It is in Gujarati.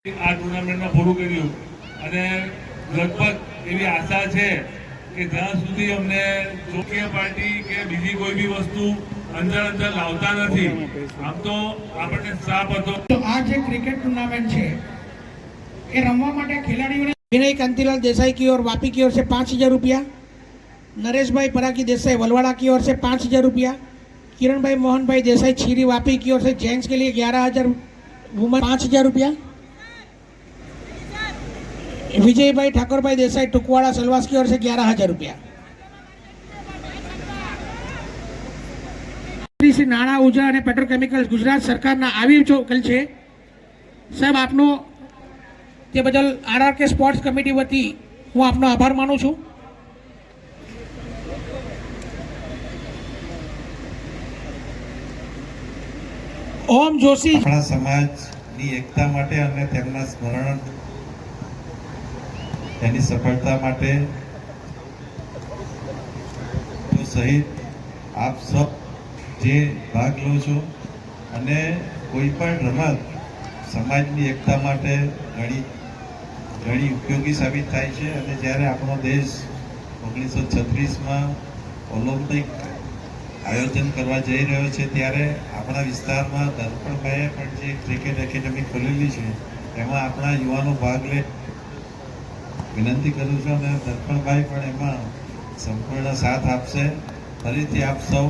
આ ટુર્નામેન્ટમાં પૂરું કર્યું અને લગભગ એવી આશા છે કે જ્યાં સુધી અમને ચોકીય પાર્ટી કે બીજી કોઈ બી વસ્તુ અંદર લાવતા નથી, આમ તો આપણને શ્રાપ હતો। તો આ જે ક્રિકેટ ટूर्नामेंट છે એ રમવા માટે ખેલાડીઓને विनय कांतिलाल देसाई की ओर वापी की ओर से 5,000 रुपया, नरेश भाई पराकी देसाई वलवाड़ा की ओर से 5,000 रुपया, किरण भाई मोहन भाई देसाई छीरी वापी की ओर से जेंट्स के लिए 11,000, वुमन 5,000 रुपया, विजय भाई ठाकुर भाई देसाई टुकवाड़ा सलवास की ओर से 11,000 रुपया। श्री नाणा ऊर्जा और पेट्रोकेमिकल्स गुजरात सरकार આવી ચોકલ છે સાહેબ, આપનો તે બદલ આરઆરકે સ્પોર્ટ્સ કમિટી વતી હું આપનો આભાર માનું છું। ઓમ જોશી આપણા સમાજની એકતા માટે અને તેમના સ્મરણ તેની સફળતા માટે તો સહિત આપ સૌ જે ભાગ લો છો અને કોઈ પણ રમત સમાજની એકતા માટે ઘણી ઉપયોગી સાબિત થાય છે। અને જ્યારે આપણો દેશ 1936માં ઓલિમ્પિક આયોજન કરવા જઈ રહ્યો છે ત્યારે આપણા વિસ્તારમાં દર્પણભાઈએ પણ જે ક્રિકેટ એકેડમી ખોલેલી છે એમાં આપણા યુવાનો ભાગ લે વિનંતી કરું છું અને દર્પણભાઈ પણ એમાં સંપૂર્ણ સાથ આપશે। ફરીથી આપ સૌ